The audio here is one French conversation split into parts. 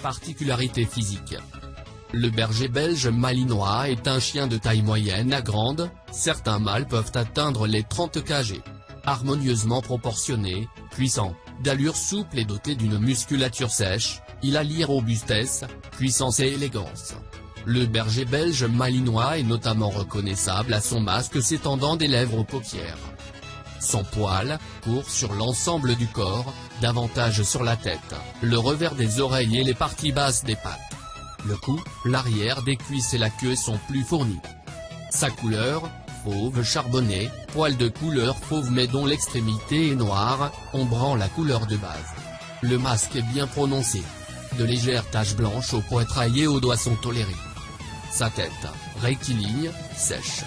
Particularité physique. Le berger belge malinois est un chien de taille moyenne à grande, certains mâles peuvent atteindre les 30 kg. Harmonieusement proportionné, puissant, d'allure souple et doté d'une musculature sèche, il allie robustesse, puissance et élégance. Le berger belge malinois est notamment reconnaissable à son masque s'étendant des lèvres aux paupières. Son poil, court sur l'ensemble du corps, davantage sur la tête, le revers des oreilles et les parties basses des pattes. Le cou, l'arrière des cuisses et la queue sont plus fournis. Sa couleur, fauve charbonné, poil de couleur fauve mais dont l'extrémité est noire, ombrant la couleur de base. Le masque est bien prononcé. De légères taches blanches au poitrail et aux doigts sont tolérées. Sa tête, rectiligne, sèche.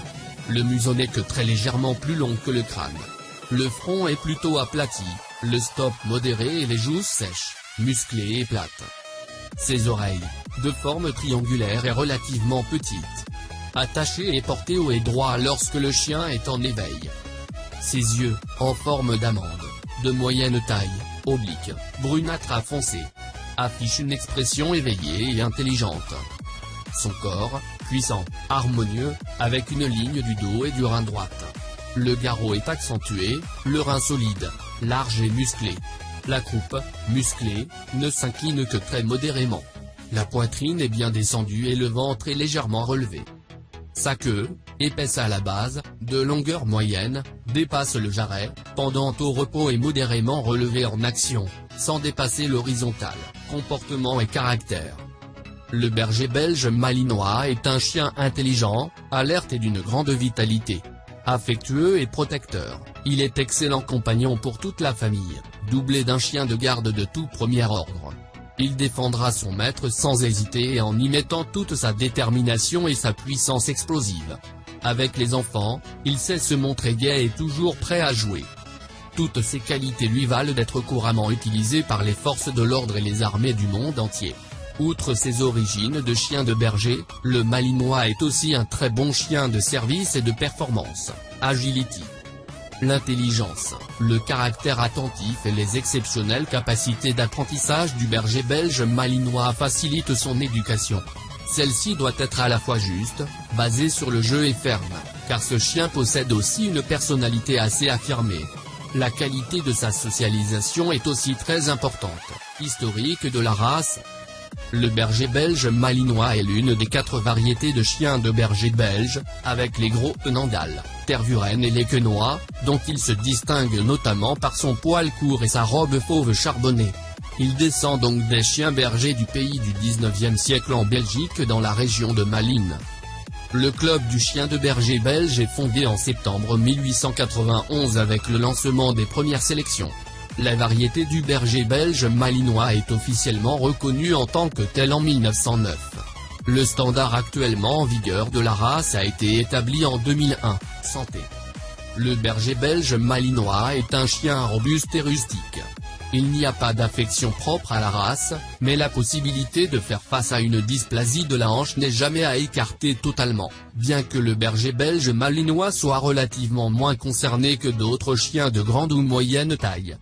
Le museau n'est que très légèrement plus long que le crâne. Le front est plutôt aplati, le stop modéré et les joues sèches, musclées et plates. Ses oreilles, de forme triangulaire et relativement petites. Attachées et portées haut et droit lorsque le chien est en éveil. Ses yeux, en forme d'amande, de moyenne taille, oblique, brunâtre à foncé, affichent une expression éveillée et intelligente. Son corps, puissant, harmonieux, avec une ligne du dos et du rein droite. Le garrot est accentué, le rein solide, large et musclé. La croupe, musclée, ne s'incline que très modérément. La poitrine est bien descendue et le ventre est légèrement relevé. Sa queue, épaisse à la base, de longueur moyenne, dépasse le jarret, pendant au repos et modérément relevée en action, sans dépasser l'horizontale. Comportement et caractère. Le berger belge malinois est un chien intelligent, alerte et d'une grande vitalité. Affectueux et protecteur, il est excellent compagnon pour toute la famille, doublé d'un chien de garde de tout premier ordre. Il défendra son maître sans hésiter et en y mettant toute sa détermination et sa puissance explosive. Avec les enfants, il sait se montrer gai et toujours prêt à jouer. Toutes ces qualités lui valent d'être couramment utilisé par les forces de l'ordre et les armées du monde entier. Outre ses origines de chien de berger, le malinois est aussi un très bon chien de service et de performance. Agility. L'intelligence, le caractère attentif et les exceptionnelles capacités d'apprentissage du berger belge malinois facilitent son éducation. Celle-ci doit être à la fois juste, basée sur le jeu et ferme, car ce chien possède aussi une personnalité assez affirmée. La qualité de sa socialisation est aussi très importante. Historique de la race. Le berger belge malinois est l'une des 4 variétés de chiens de berger belge, avec les gros Nandal, Tervuren et les Quenois, dont il se distingue notamment par son poil court et sa robe fauve charbonnée. Il descend donc des chiens bergers du pays du 19e siècle en Belgique dans la région de Malines. Le club du chien de berger belge est fondé en septembre 1891 avec le lancement des premières sélections. La variété du berger belge malinois est officiellement reconnue en tant que telle en 1909. Le standard actuellement en vigueur de la race a été établi en 2001. Santé. Le berger belge malinois est un chien robuste et rustique. Il n'y a pas d'affection propre à la race, mais la possibilité de faire face à une dysplasie de la hanche n'est jamais à écarter totalement, bien que le berger belge malinois soit relativement moins concerné que d'autres chiens de grande ou moyenne taille.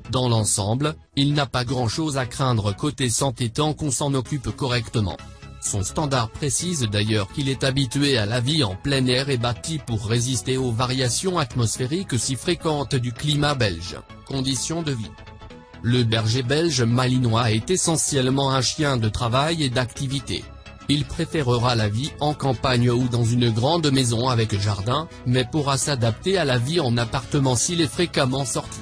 Dans l'ensemble, il n'a pas grand-chose à craindre côté santé tant qu'on s'en occupe correctement. Son standard précise d'ailleurs qu'il est habitué à la vie en plein air et bâti pour résister aux variations atmosphériques si fréquentes du climat belge. Conditions de vie. Le berger belge malinois est essentiellement un chien de travail et d'activité. Il préférera la vie en campagne ou dans une grande maison avec jardin, mais pourra s'adapter à la vie en appartement s'il est fréquemment sorti.